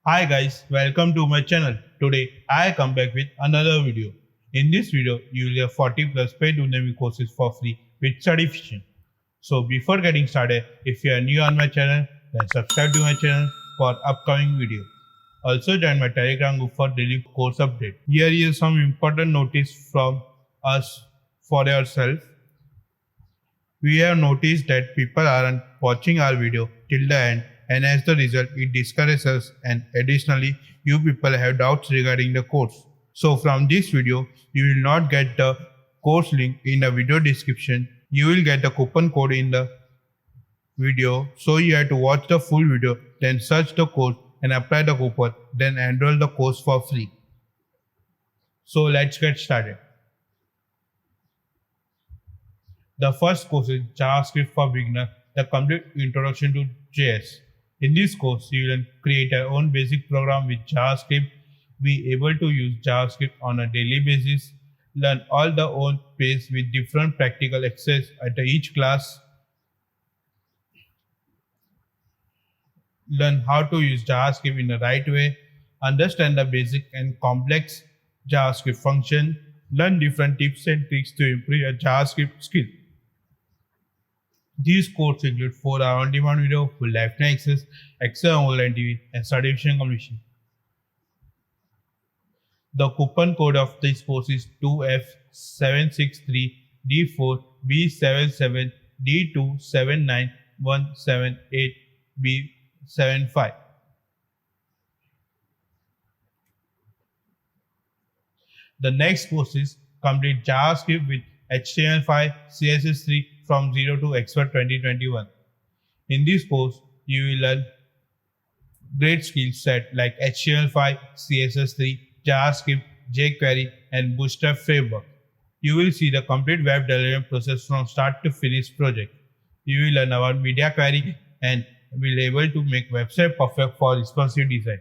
Hi guys, welcome to my channel. Today I come back with another video. In this video, you will get 40 plus paid Udemy courses for free with certification. So before getting started, if you are new on my channel, then subscribe to my channel for upcoming videos. Also join my Telegram group for daily course update. Here is some important notice from us for yourself. We have noticed that people aren't watching our video till the end, and as the result, it discourages us, and additionally, you people have doubts regarding the course. So from this video, you will not get the course link in the video description. You will get the coupon code in the video, so you have to watch the full video, then search the code and apply the coupon, then enroll the course for free. So let's get started. The first course is JavaScript for Beginner, the complete introduction to JS. In this course, you will create your own basic program with JavaScript, be able to use JavaScript on a daily basis, learn all the own pace with different practical exercises at each class, learn how to use JavaScript in the right way, understand the basic and complex JavaScript function, learn different tips and tricks to improve your JavaScript skill. These courses include 4-hour on-demand video, full lifetime access, excel online TV, and certification completion. The coupon code of this course is 2F763D4B779178178B75. The next course is Complete JavaScript with HTML5, CSS3 from 0 to Expert 2021. In this course, you will learn great skill set like HTML5, CSS3, JavaScript, jQuery, and Bootstrap framework. You will see the complete web development process from start to finish project. You will learn about media query and will be able to make website perfect for responsive design.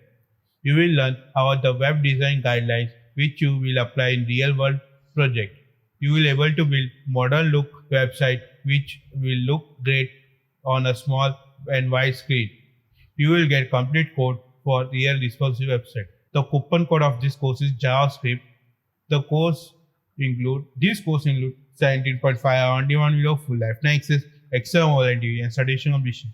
You will learn about the web design guidelines which you will apply in real world project. You will able to build modern look website which will look great on a small and wide screen. You will get complete code for real responsive website. The coupon code of this course is JavaScript. This course include 17.5 hour on-demand video, full lifetime access, excel mobile TV, and certification completion.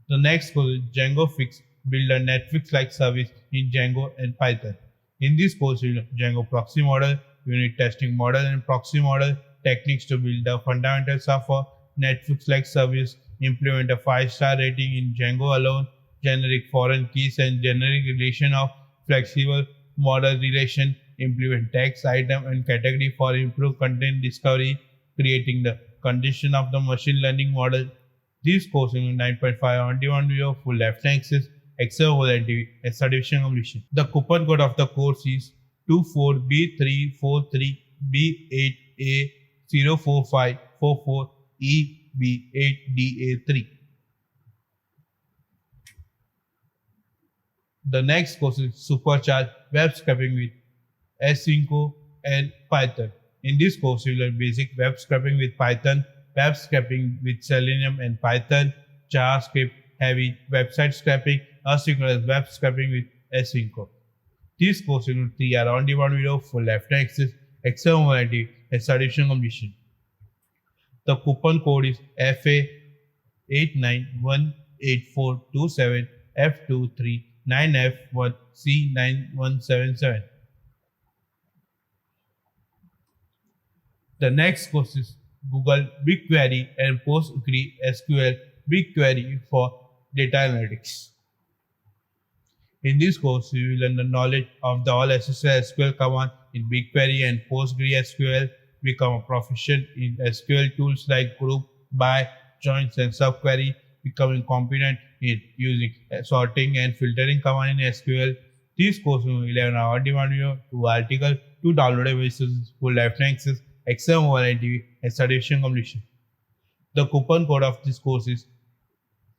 The next course is Django Fix, build a Netflix-like service in Django and Python. In this course, you learn Django proxy model, unit testing model, and proxy model techniques to build the fundamentals of a Netflix-like service, implement a 5-star rating in Django alone, generic foreign keys and generic relation of flexible model relation, implement text, item, and category for improved content discovery, creating the condition of the machine learning model. This course in 9.5 on-demand video, full lifetime access, excel TV, and certification completion. The coupon code of the course is 24B343B8A04544EB8DA3. The next course is Supercharge Web Scraping with Asyncio and Python. In this course, you learn basic web scraping with Python, web scraping with Selenium and Python, JavaScript heavy website scraping, asynchronous web scraping with Asyncio. This course includes 3-hour on-demand video, full lifetime access, excel mobile and certification completion. The coupon code is FA891847F239F1C9177. The next course is Google BigQuery and PostgreSQL BigQuery for data analytics. In this course, you will learn the knowledge of the all essential SQL command in BigQuery and PostgreSQL, become a proficient in SQL tools like group, by, joins, and subquery, becoming competent in using sorting and filtering command in SQL. This course will 11-hour on-demand video, 2 articles, 2 downloadable resources, full lifetime access, excel mobile TV, and certification completion. The coupon code of this course is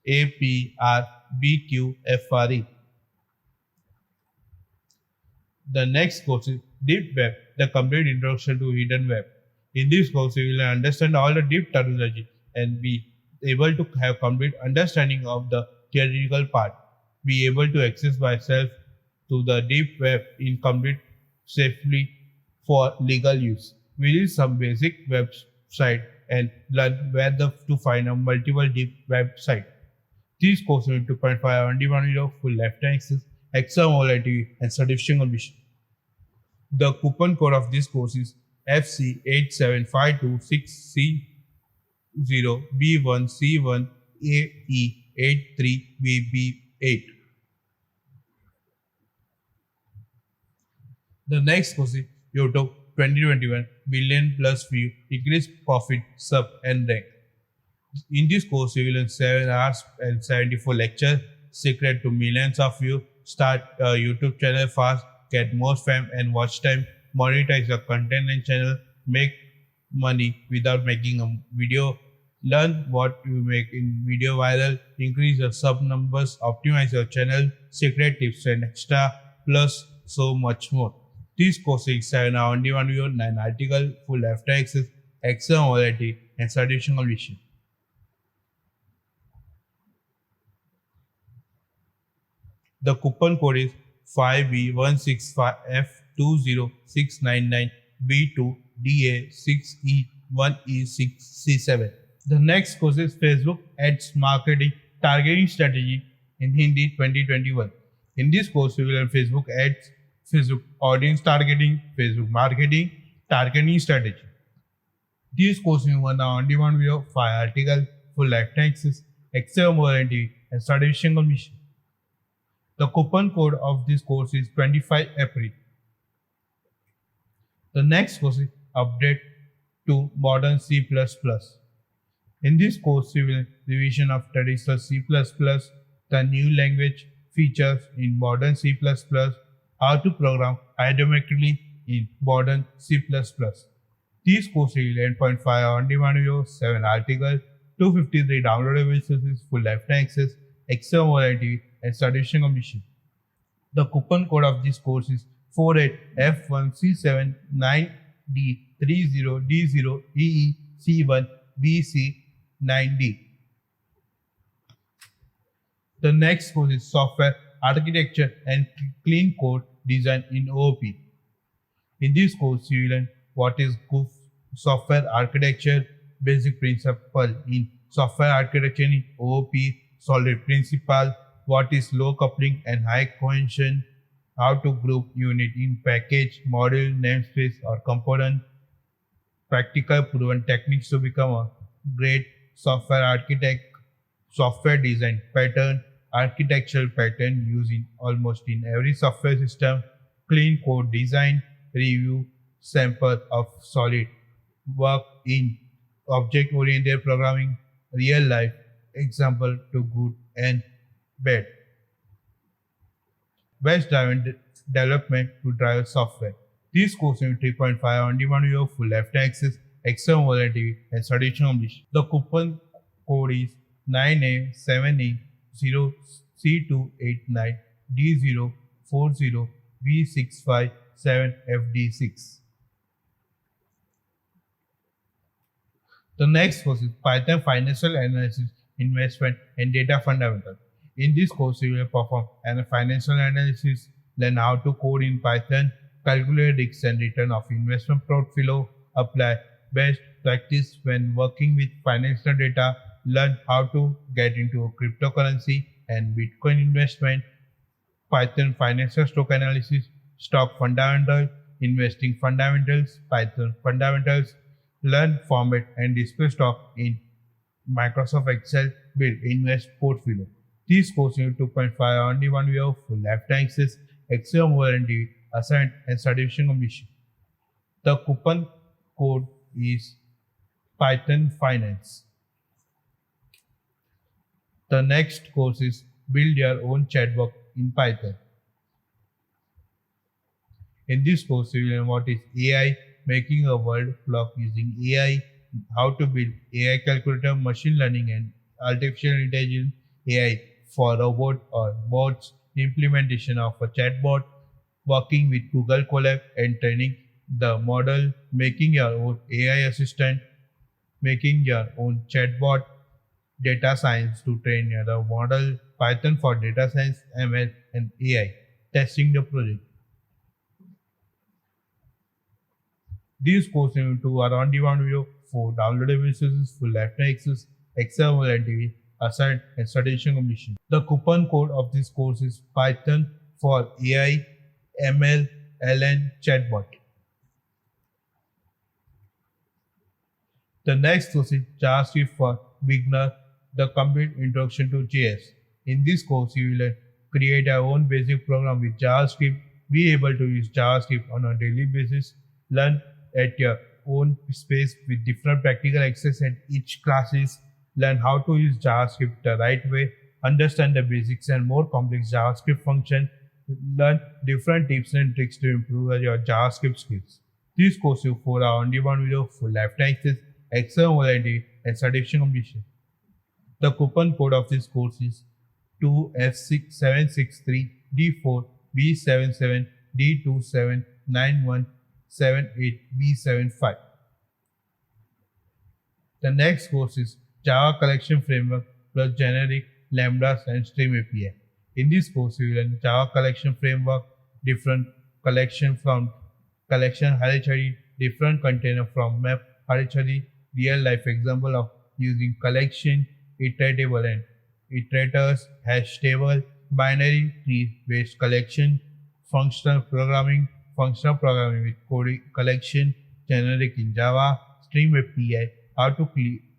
APRBQFRE. The next course is Deep Web, the complete introduction to hidden web. In this course, you will understand all the deep terminology and be able to have complete understanding of the theoretical part. be able to access myself to the deep web in complete safely for legal use. We use some basic website and learn where to find a multiple deep website. These courses in 2.5 on-demand video, full lifetime access, exam volatility, and certification condition. The coupon code of this course is FC875260B1C1AE83VB8. The next course is YouTube 2021 billion plus view, increase profit, sub and rank. In this course, you will learn 7 hours and 74 lectures, secret to millions of you, start a YouTube channel fast, get more fame and watch time, monetize your content and channel, make money without making a video, learn what you make in video viral, increase your sub numbers, optimize your channel, secret tips and extra, plus so much more. This course is 7 hours on-demand video, 9 articles, full lifetime access, exam volatility and certification condition. The coupon code is 5B165F206992B2DA6E1E6C7. The next course is Facebook Ads Marketing Targeting Strategy in Hindi 2021. In this course, we will learn Facebook Ads, Facebook Audience Targeting, Facebook Marketing, Targeting Strategy. This course is 1 hour on-demand video, 5 articles, full lifetime access, exam warranty, and certification commission. The coupon code of this course is 25 April. The next course is Update to Modern C++. In this course, we will revision of traditional C++, the new language features in modern C++, how to program idiomatically in modern C++. These courses will 8.5 on-demand video, 7 articles, 253 downloadable resources, full lifetime access, exam warranty, and certification commission. The coupon code of this course is 48F1C79D30D0EEC1BC9D. The next course is Software Architecture and Clean Code Design in OOP. In this course, you will learn what is good software architecture, basic principle in software architecture in OOP, solid principle, what is low coupling and high cohesion, how to group unit in package, module, namespace or component, practical proven techniques to become a great software architect, software design pattern, architectural pattern used in almost in every software system, clean code design, review, sample of solid work in object-oriented programming, real-life example to good and bad. Best driven development to drive software. This course is 3.5 on-demand video, full lifetime access, exam warranty, and certification completion. The coupon code is 9A7A0C289D040B657FD6. The next course is Python Financial Analysis, Investment, and Data Fundamentals. In this course, you will perform a financial analysis, learn how to code in Python, calculate risk and return of investment portfolio, apply best practice when working with financial data, learn how to get into cryptocurrency and Bitcoin investment, Python financial stock analysis, stock fundamental, investing fundamentals, Python fundamentals, learn format and display stock in Microsoft Excel, build invest portfolio. This course is 2.5 on-demand video, full lifetime access, exam warranty, assigned and certification commission. The coupon code is Python Finance. The next course is Build Your Own Chatbot in Python. In this course, you will learn what is AI, making a word clock using AI, how to build AI calculator, machine learning and artificial intelligence, AI for robot or bots, implementation of a chatbot, working with Google Colab and training the model, making your own AI assistant, making your own chatbot, data science to train the model, Python for data science, ML, and AI. Testing the project. These courses into are on-demand video for downloadable resources, full lifetime access, exam volunteering, assigned and certification completion. The coupon code of this course is Python for AI, ML, LN, chatbot. The next course is JavaScript for beginner, the complete introduction to JS. In this course, you will create your own basic program with JavaScript, be able to use JavaScript on a daily basis, learn at your own space with different practical access at each classes, learn how to use JavaScript the right way, understand the basics and more complex JavaScript function, learn different tips and tricks to improve your JavaScript skills. This course is for our on-demand video, full lifetime access, exam volunteering, and certification completion. The coupon code of this course is 2F763D4B77D279178B75. The next course is Java Collection Framework plus Generic, Lambdas, and Stream API. In this course, you will learn Java Collection Framework, different collection from collection hierarchy, different container from map hierarchy, real-life example of using collection, iteratable and iterators, hash table, binary tree-based collection, functional programming with coding collection, generic in Java, Stream API, how to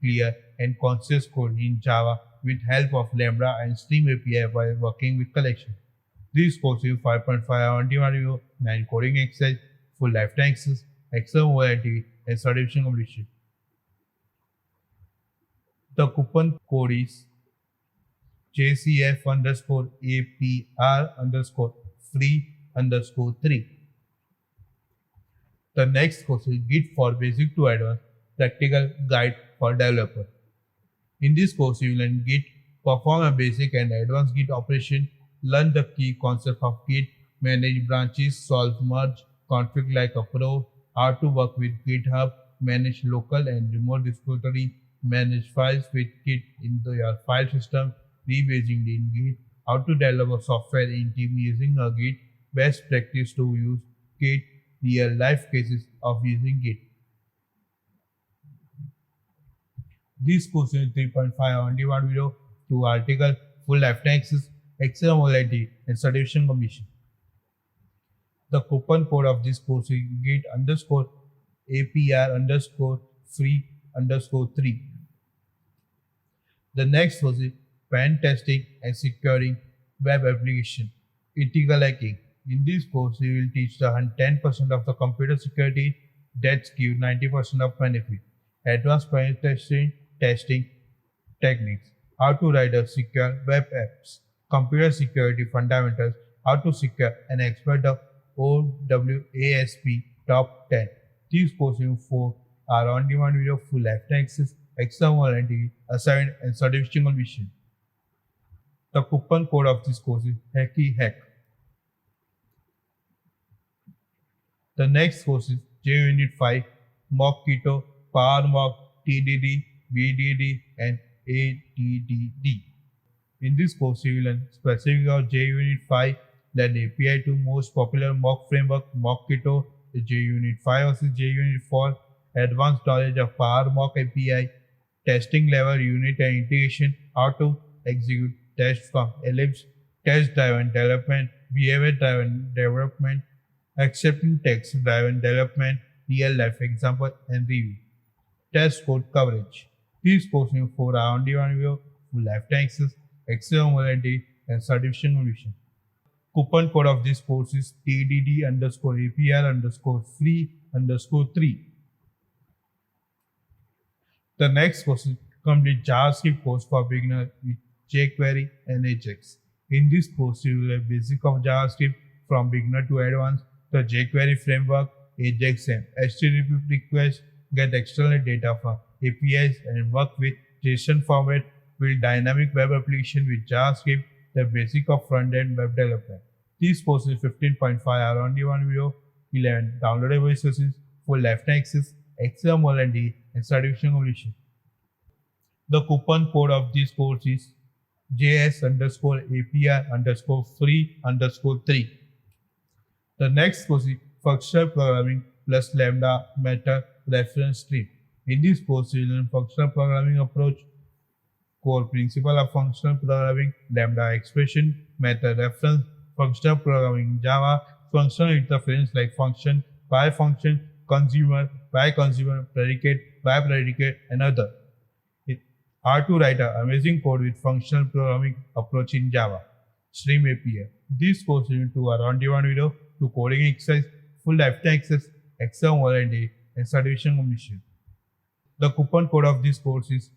clear and conscious code in Java with help of Lambda and Stream API while working with collection. This course is 5.5 on-demand video, 9 coding exercise, full lifetime access, exam volunteering, and certification completion. The coupon code is JCF_APR_free_3. The next course is Git for Basic to Advanced Practical Guide for Developer. In this course, you will learn Git, perform a basic and advanced Git operation, learn the key concept of Git, manage branches, solve merge, config like a pro, how to work with GitHub, manage local and remote repository, manage files with Git into your file system, rebasing in Git, how to develop a software in team using a Git, best practice to use Git, real life cases of using Git. This course is 3.5 on-demand video, 2 article, full lifetime access, exam volunteering, and certification completion. The coupon code of this course is Git_APR_free_3. The next course is Pen Testing and Securing Web Application, Ethical Hacking. In this course, we will teach the 10% of the computer security that give 90% of benefit. Advanced penetration testing techniques, how to write a secure web apps, computer security fundamentals, how to secure and exploit the OWASP top 10. These courses for are on-demand video, full lifetime access, exam volunteering, assignment, and certification completion. The coupon code of this course is Hacky Hack. The next course is JUnit 5, Mockito, PowerMock, TDD, BDD, and ADDD. In this course, you will learn specific of JUnit 5, learn API to most popular mock framework, Mockito, JUnit 5 versus JUnit 4, advanced knowledge of PowerMock API, testing level unit and integration, how to execute tests from Ellipse, test-driven development, behavior-driven development, accepting text-driven development, real-life example, and review. Test code coverage. These courses for our on-demand video, full lifetime access, exam volunteering, and certification completion. Coupon code of this course is TDD_APR_free_3. The next course is complete JavaScript course for beginner with jQuery and Ajax. In this course, you will learn basic of JavaScript from beginner to advanced, the jQuery framework, Ajax and HTTP requests, get external data from APIs and work with JSON format, build dynamic web application with JavaScript, the basic of front-end web development. This course is 15.5 hour on-demand video, 11 downloadable resources, full lifetime access, exam volunteering, and certification completion. The coupon code of this course is JS underscore API underscore free underscore 3. The next course is functional programming plus lambda meta reference stream. In this course, you learn functional programming approach, core principle of functional programming, lambda expression, method reference, functional programming in Java, functional interference like function, by function, consumer, by consumer, predicate, by predicate, and other. How to write an amazing code with functional programming approach in Java. Stream API. This course is into a on-demand video to coding exercise, full lifetime access, exam warranty, and certification completion. The coupon code of this course is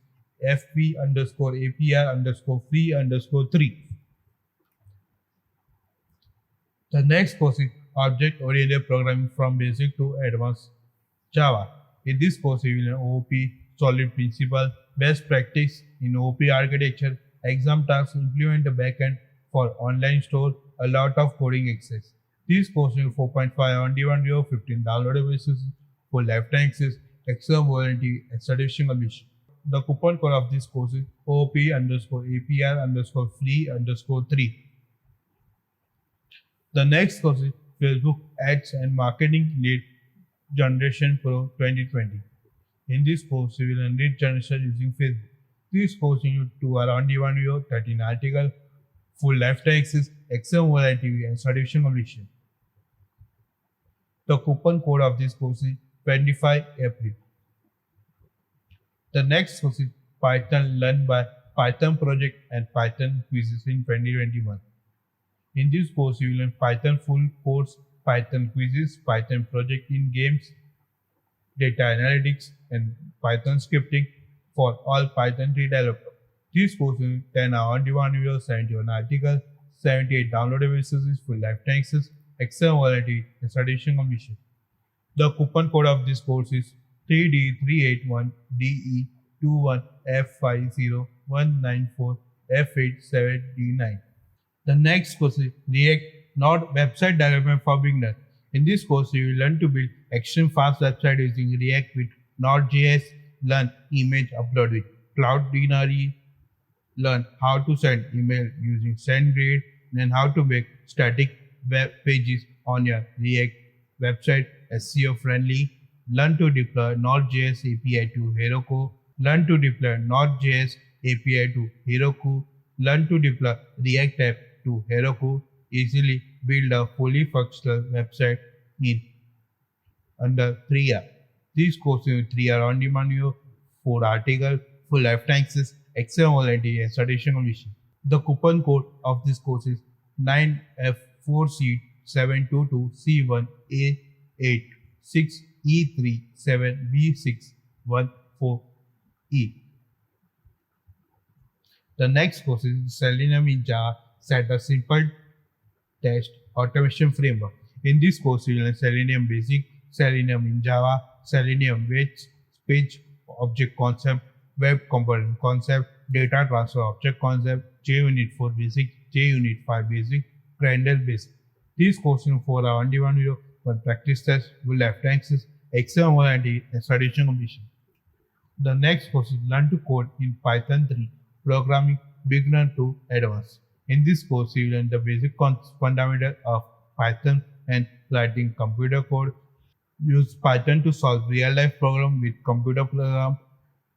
FP underscore API underscore free underscore 3. The next course is Object-Oriented Programming from Basic to Advanced Java. In this course, you will learn OOP, solid principle, best practice in OOP architecture, exam tasks, implement the backend for online store, a lot of coding access. This course is 4.5 on-demand video, 15 downloadable resources for lifetime access, exam warranty, and certification completion. The coupon code of this course is OOP underscore API underscore free underscore 3. The next course is Facebook Ads and Marketing Lead Generation Pro 2020. In this course, we will learn lead generation using Facebook. This course includes 2 hour on-demand video, 13 articles, full lifetime access, exam warranty, and certification completion. The coupon code of this course is 25 April. The next course is Python Learn by Python Project and Python Quizzes in 2021. In this course, you will learn Python full course, Python quizzes, Python project in games, data analytics, and Python scripting for all Python 3 developers. This course is 10 hour on-demand video, 71 articles, 78 downloadable resources, full lifetime access, exam warranty, and certification completion. The coupon code of this course is 3D381DE2150194F87D9. The next course is React Node Website Development for Beginners. In this course, you will learn to build extreme fast website using React with Node.js, learn image upload with Cloudinary, learn how to send email using SendGrid, and how to make static web pages on your React website SEO friendly, learn to deploy Node.js API to Heroku, learn to deploy Node.js API to Heroku, learn to deploy React app to Heroku, easily build a fully functional website in under 3 hours. This course is 3 hour on-demand video, 4 articles, full lifetime access, exam warranty, and certification completion. The coupon code of this course is 9F4C722C1A6E37B614E. The next course is Selenium in Java, set a simple test automation framework. In this course, you will learn Selenium Basic, Selenium in Java, Selenium Weights, Page Object Concept, Web Component Concept, Data Transfer Object Concept, JUnit 4 Basic, JUnit 5 Basic, Grendel Basic. This course is 4 hour on-demand video, 1 practice test, full lifetime access, exam warranty, and certification completion. The next course is Learn to Code in Python 3, Programming Beginner to Advanced. In this course, you learn the basic fundamentals of Python and writing computer code. Use Python to solve real-life problems with computer program.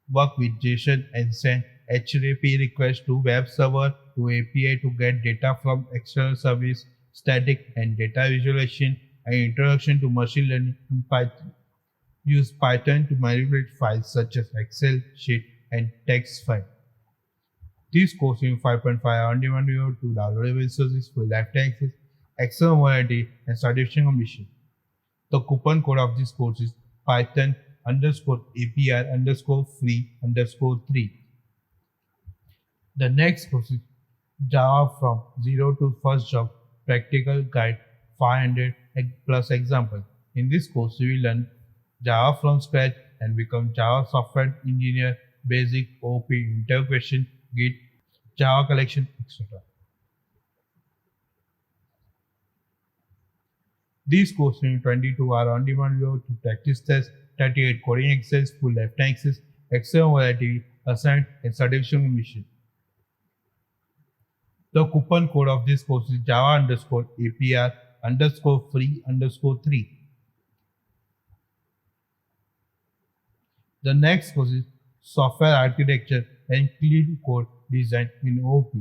Work with JSON and send HTTP requests to web server to API to get data from external service, static and data visualization, and introduction to machine learning in Python. Use Python to manipulate files such as Excel, sheet, and text file. This course is 5.5 on-demand video, 2 downloadable resources for lifetime access, exam warranty, and certification completion. The coupon code of this course is Python underscore API underscore free underscore 3. The next course is Java from Zero to First Job Practical Guide 500 plus example. In this course, you will learn Java from scratch and become Java software engineer, basic OOP integration, Git, Java collection, etc. This course is 22 hour on-demand video to practice test, 38 coding exercise, full lifetime access, exam variety, assigned, and certification completion. The coupon code of this course is Java underscore APR underscore free underscore 3. The next course is Software Architecture and Clean Code Design in OOP.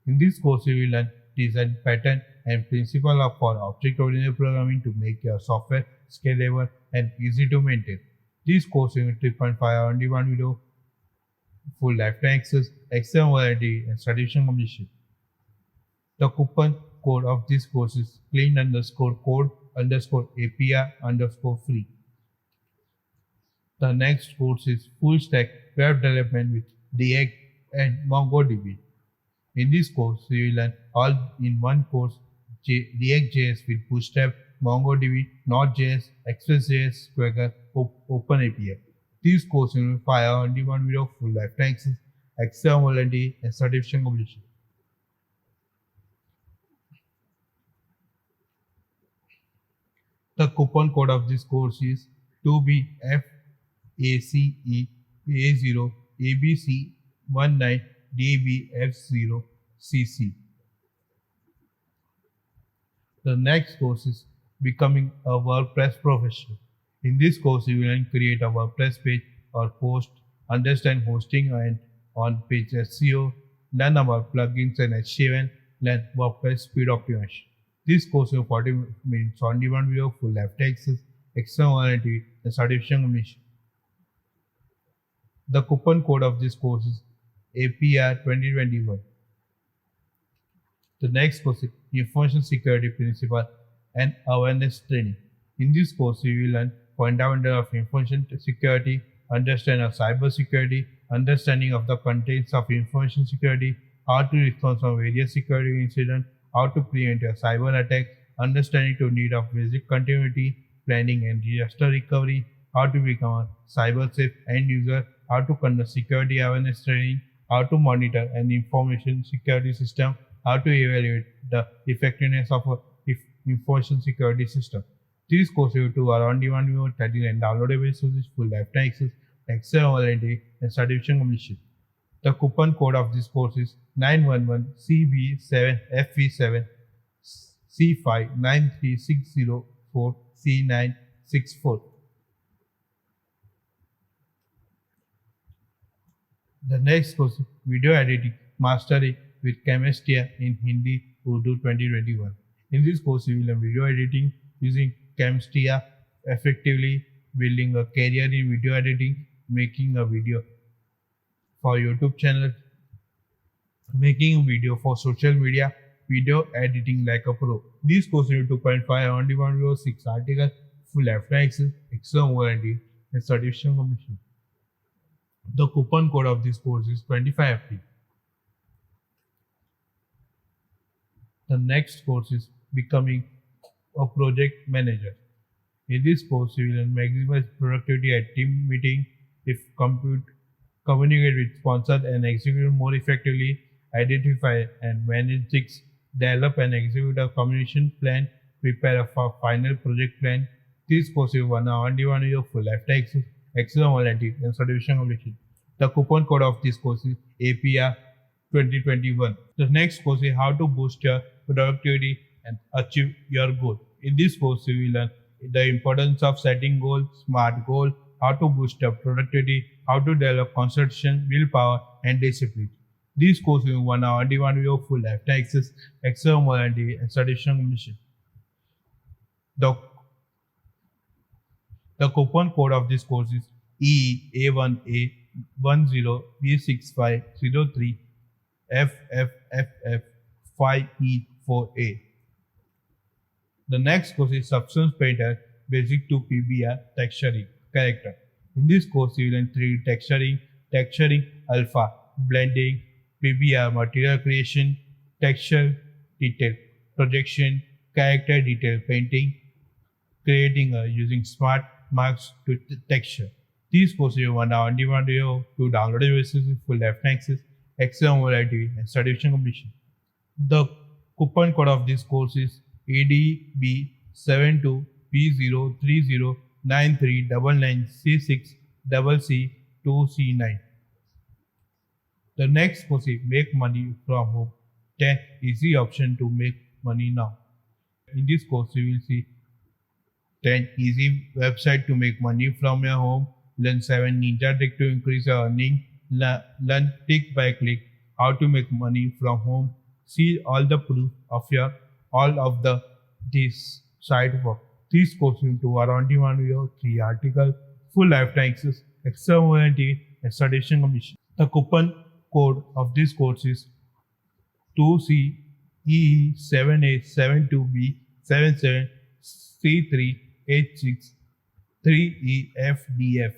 In this course, you will learn design pattern and principle for object-oriented programming to make your software scalable and easy to maintain. This course is 3.5 on-demand video, full lifetime access, exam warranty, and certification completion. The coupon code of this course is clean underscore code underscore APR underscore free. The next course is full stack web development with React and MongoDB. In this course, you will learn all in one course React.js with Bootstrap, MongoDB, Node.js, Express.js, Swagger, OpenAPI. This course will fire on-demand video, full lifetime access, exam warranty, and certification completion. The coupon code of this course is 2BFACE ABC19DBF0CC. The next course is Becoming a WordPress Professional. In this course, you will create a WordPress page or post, understand hosting and on-page SEO, learn about plugins and HTML, learn WordPress speed optimization. This course is 40 minutes on-demand video, full lifetime access, exam warranty, and certification completion. The coupon code of this course is APR 2021. The next course is Information Security Principle and Awareness Training. In this course, you will learn fundamentals of information security, understanding of cyber security, understanding of the contents of information security, how to respond to various security incidents, how to prevent a cyber attack, understanding to need of basic continuity, planning and disaster recovery, how to become a cyber safe end user, how to conduct security awareness training, how to monitor an information security system, how to evaluate the effectiveness of a information security system. These courses are on-demand video, 39 downloadable resources, full lifetime access, exam warranty, and certification completion. The coupon code of this course is 911CB7FV7C5936044C964. The next course is Video Editing Mastery with Camstia in Hindi Urdu 2021. In this course, you will learn video editing using Camstia effectively, building a career in video editing, making a video for YouTube channel, making a video for social media, video editing like a pro. This course is 2.5 on-demand video, 6 articles, full lifetime access, exam warranty, and certification completion. The coupon code of this course is 25FT. The next course is Becoming a Project Manager. In this course, you will maximize productivity at team meeting, communicate with sponsors and execute more effectively, identify and manage risks, develop and execute a communication plan, prepare a final project plan. This course is 1 hour on-demand video, full lifetime access, exam warranty, and certification completion. The coupon code of this course is APR 2021. The next course is How to Boost Your Productivity and Achieve Your Goal. In this course, you will learn the importance of setting goals, SMART goal, how to boost your productivity, how to develop concentration, willpower, and discipline. This course is 1 hour on-demand video, full lifetime access, exam warranty, and certification completion. The coupon code of this course is EA10A10B6503FFFF5E4A. The next course is Substance Painter Basic to PBR Texturing Character. In this course, you will learn 3D texturing, texturing alpha, blending, PBR material creation, texture detail projection, character detail painting, creating using smart marks to texture. These courses are 1 hour on-demand video, 2 downloadable resources, full lifetime access, exam warranty, and certification completion. The coupon code of this course is ADB72P0309399C6CC2C9. The next course is Make Money from Home, 10 easy options to make money now. In this course, you will see 10 easy websites to make money from your home. Learn 7 ninja tricks to increase your earning. Learn click by click how to make money from home. See all the proof of your all of the this site work. This course into around one video, 3 article, full lifetime access, extra warranty, and certification commission. The coupon code of this course is 2CE7872B77C3863EFDF.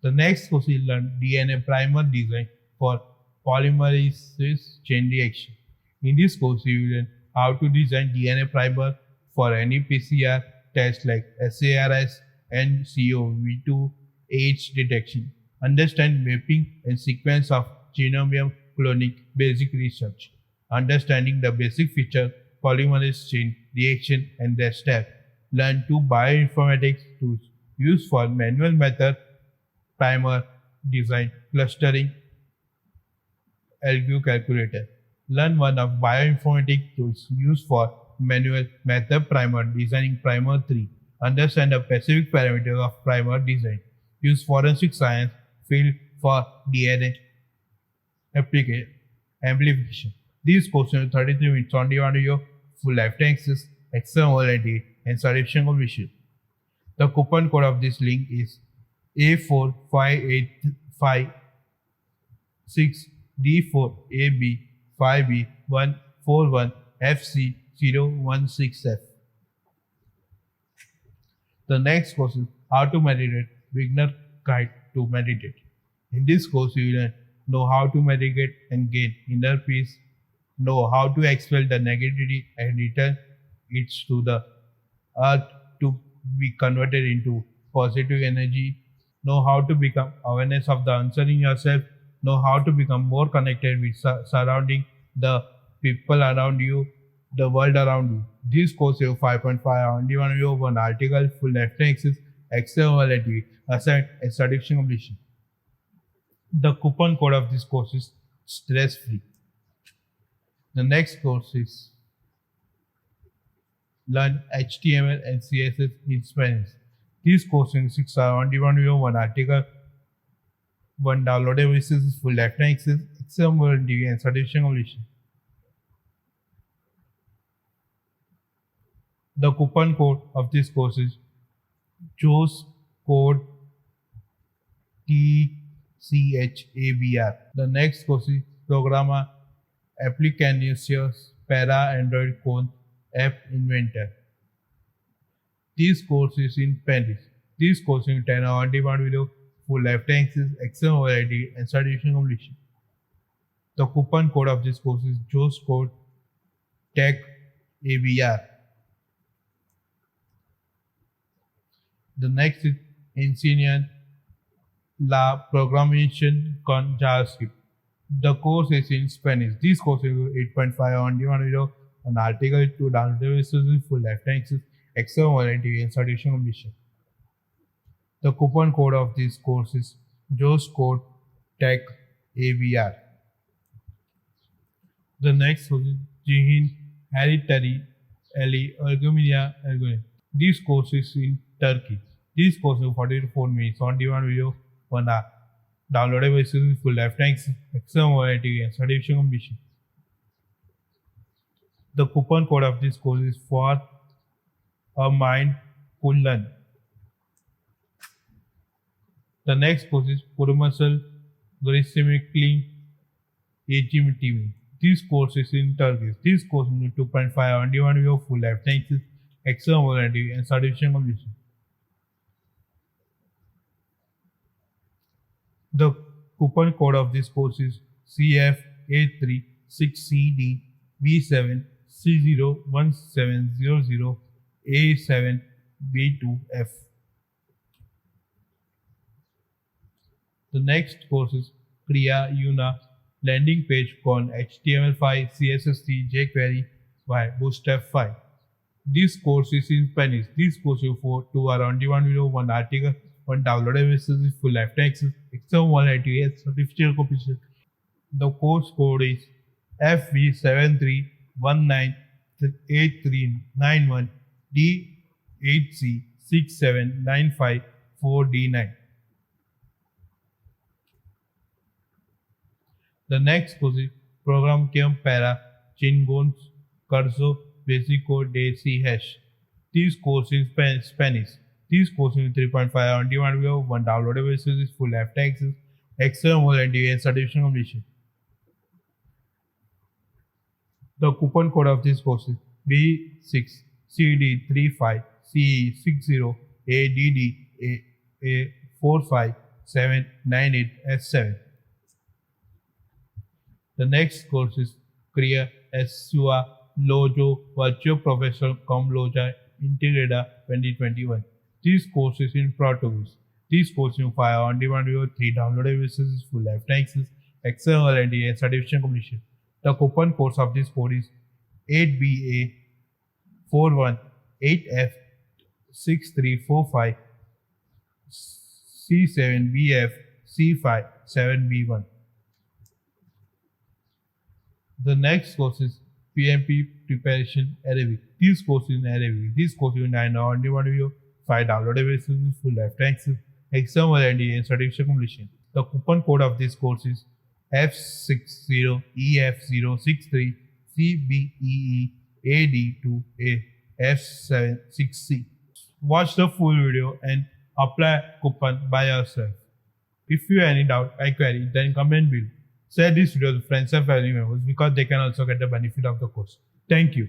The next course is learn DNA primer design for polymerase chain reaction. In this course, you will learn how to design DNA primer for any PCR test like SARS and COV2H detection. Understand mapping and sequence of genome cloning basic research. Understanding the basic feature polymerase chain reaction and their step. Learn 2 bioinformatics tools used for manual method primer design, clustering, LQ calculator. Learn one of bioinformatics tools used for manual method primer designing primer 3. Understand the specific parameters of primer design. Use forensic science field for DNA amplification. These courses 33 minutes on demand video, full lifetime access, extra warranty, and certification commission. The coupon code of this link is A456D4AB5B141FC016F. The next course is How to Meditate Beginner Guide to Meditate. In this course, you will know how to meditate and gain inner peace, know how to expel the negativity and return it to the earth to be converted into positive energy, know how to become awareness of the answer in yourself, know how to become more connected with surrounding the people around you, the world around you. This course is 5.5 on demand video, 1 article, full lifetime access, extra warranty, assigned and certification completion. The coupon code of this course is stress free. The next course is Learn HTML and CSS in Spanish. This course in 6 on demand video, 1 article, 1 downloadable resources, full lifetime access, extra warranty, and certification completion. The coupon code of this course is JOS code TCHABR. The next course is Programa Aplicaciones para Android con App Inventor. This course is in Spanish. This course in 10 on demand video, full lifetime access, extra warranty, and certification completion. The coupon code of this course is JOS code TechABR. The next is Enseñan la programación con JavaScript. The course is in Spanish. This course is 8.5 on demand video, an article to download resources, full lifetime access, extra warranty, and certification completion. The coupon code of this course is JOS code TechABR. The next course is Jihin Hereditary Ali Ergonomia Ergonomics. This course is in Turkey. This course is 44 minutes on demand video, 1 hour. Downloadable resources, full lifetime access, extra warranty, and certification completion. The coupon code of this course is For a Mind Could Learn. The next course is Kurumsal Glycemically Aging TV. This course is in Turkish. This course is 2.5 on demand video, full lifetime access, extra warranty, and certification completion. The coupon code of this course is CF836CD B7C01700A7B2F. The next course is Kriya Yuna Landing Page con HTML5 CSS3 jQuery by Bootstrap 5. This course is in Spanish. This course is for 2 hour on demand video, 1 article, 1 downloadable resources, full lifetime access, extra warranty, and certification completion. The course code is FV73198391 D8C67954D9. The next course is Program Kem Para Chingon's Curso Basico de C Hash. This course in Spanish. This course in 3.5 on demand video, one downloadable version is full left access, external warranty and certification completion. The coupon code of this course is B6CD35CE60ADDA45798S7. The next course is Crea SUA Lojo Virtual Professional Com Loja Integrada 2021. This course is in Pro Tools. This course is 5 on demand video, 3 downloadable versions, full lifetime access, external warranty and certification completion. The coupon code of this code is 8BA41 8F6345 C7BF C5 7B1. The next course is PMP Preparation Arabic. This course is in Arabic. This course is 9 on demand video, 5 downloadable versions, full lifetime access, exam warranty and certification completion. The coupon code of this course is F60EF063 CBEEAD2AF76C. Watch the full video and apply coupon by yourself. If you have any doubt or query, then comment below. Share this video with friends and family members because they can also get the benefit of the course. Thank you.